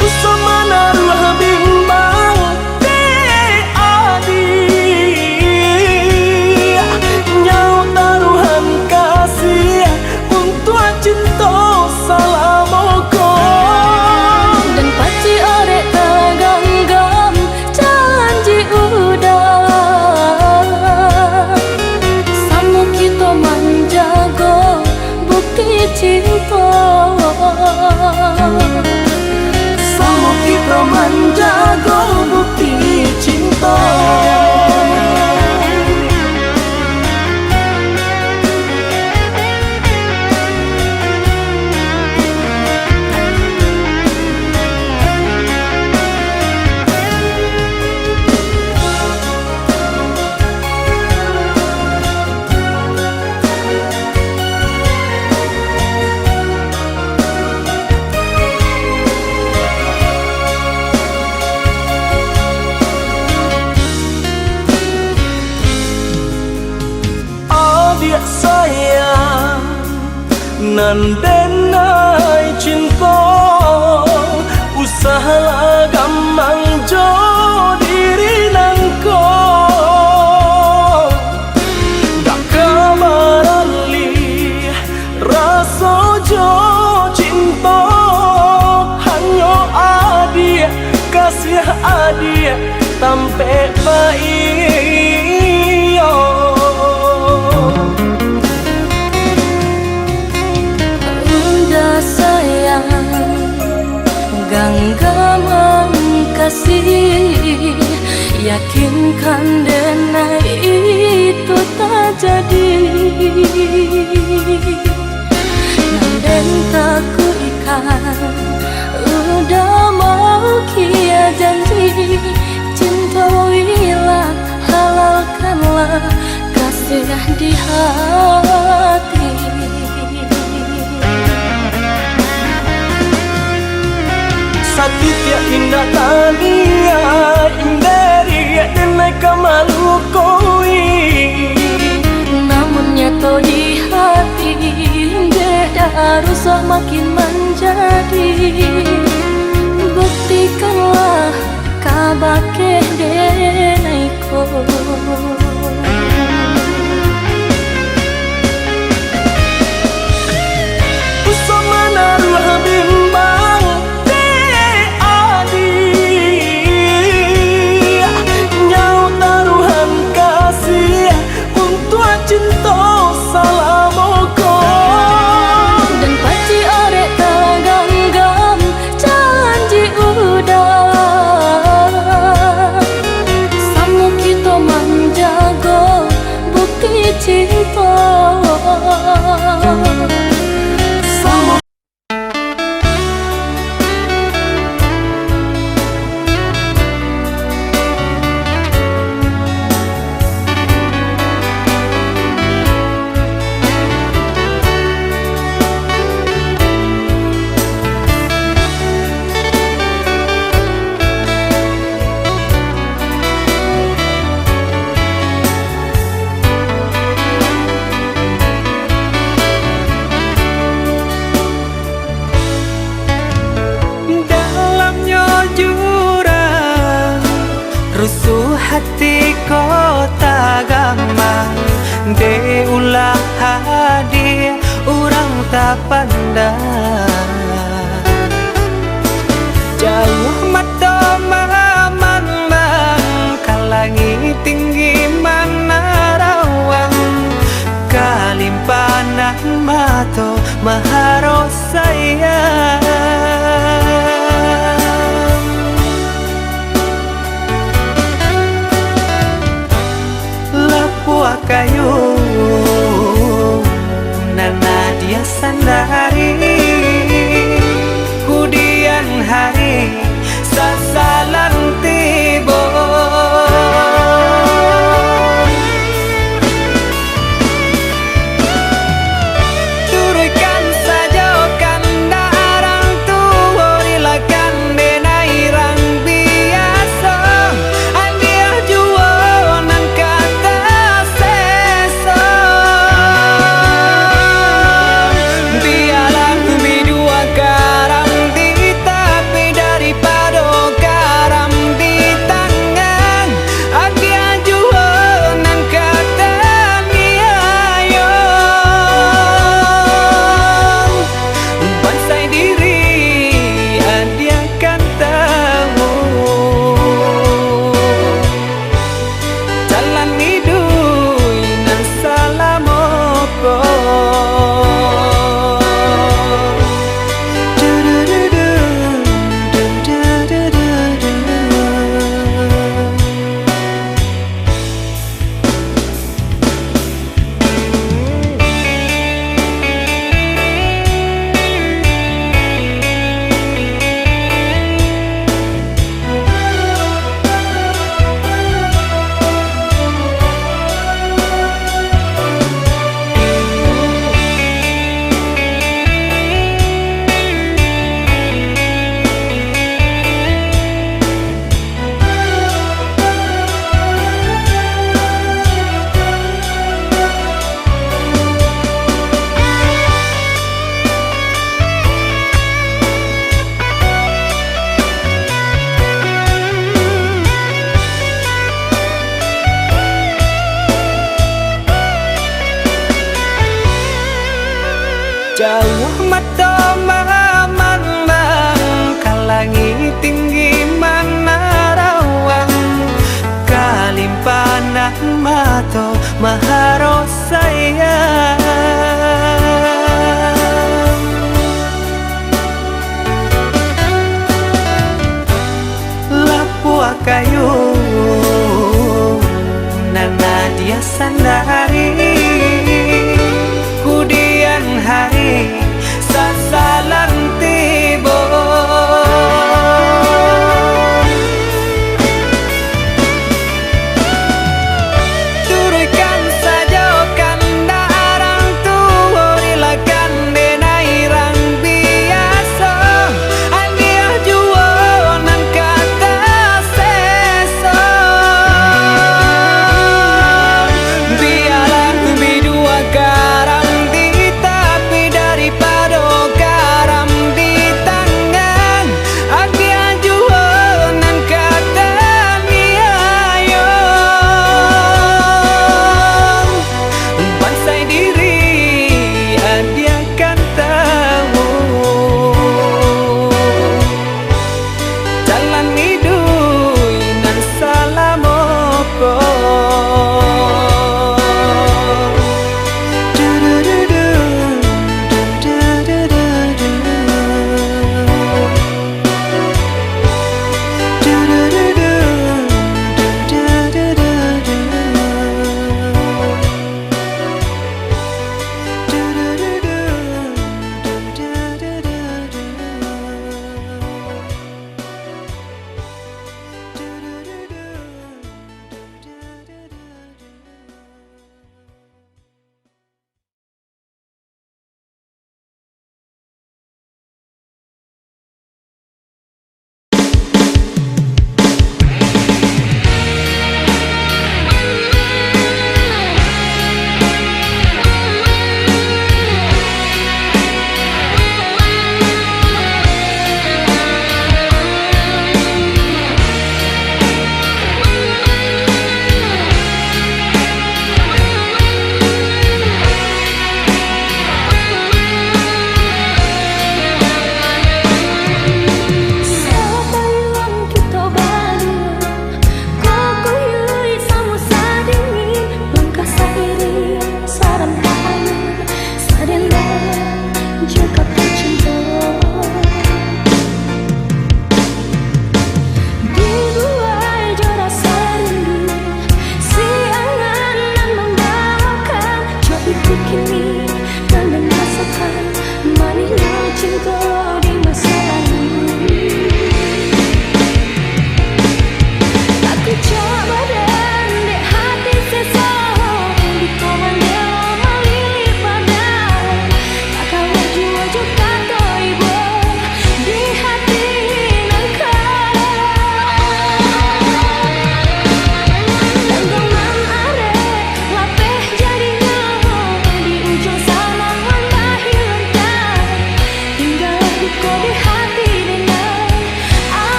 usamana ruah bimbang cinta salamoko dan paci orek taganggam janji udah samu kita menjaga bukti cinta samu kita menjaga bukti cinta sayang nandenai cinta usaha gampang jo diri nangko dak kamarali rasa jo cinta hanya adia kasih adia sampai baio genggaman kasih yakinkan denai itu tak jadi nanden tak ku ikan udah mau kia janji cintoilah halalkanlah kasih di hati Satitya indah tania inderi denai kamalu koi namun nyato di hati beda rusak makin menjadi buktikanlah kabake denaiko usamana ruah bimbang cinta salamoko dan paci orek taganggam hati kota gampang de ulah hadir orang tak pandang jauh mata mamang kalangi tinggi mana rawang kalimpanan mato maharo sayang lapua kayu nana dia sandari kudian hari sasalan tibo turunkan saja kan darang tua rilakan denai rang biasa andia jualan kata sesa biarlah bidua garam di tapi daripada garam di tangan andia jualan kata niayong bansai diri andia kan tahu jalan hidup nan salamoko jauh mata mamang kalangi tinggi mana rawang kalimpanan mato maharo sayang lapua kayu nana dia sandari kudian hari sasalan tibo turunkan saja kan darang tua rilakan denai rang biasa andia jualan kata sesa biar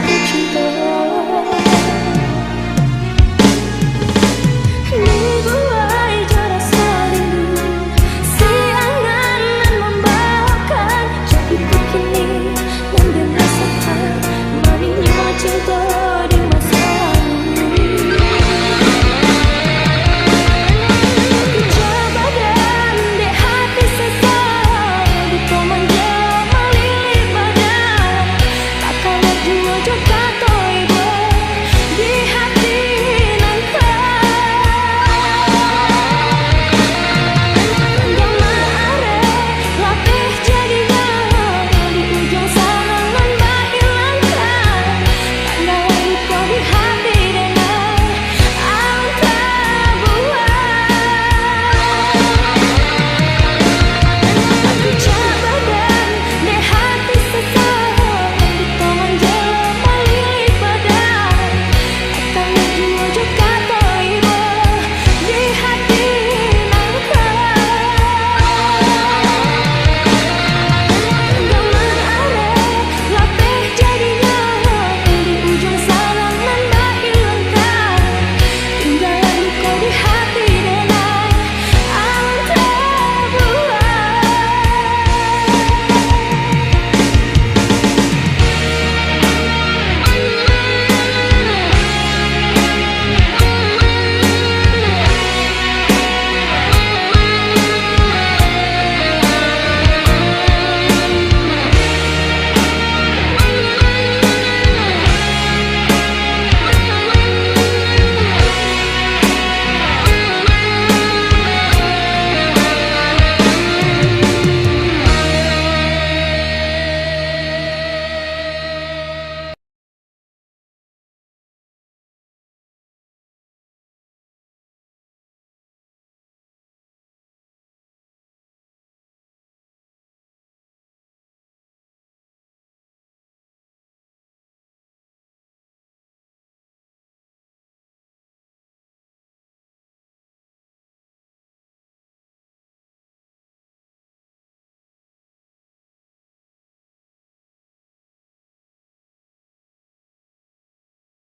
cinta.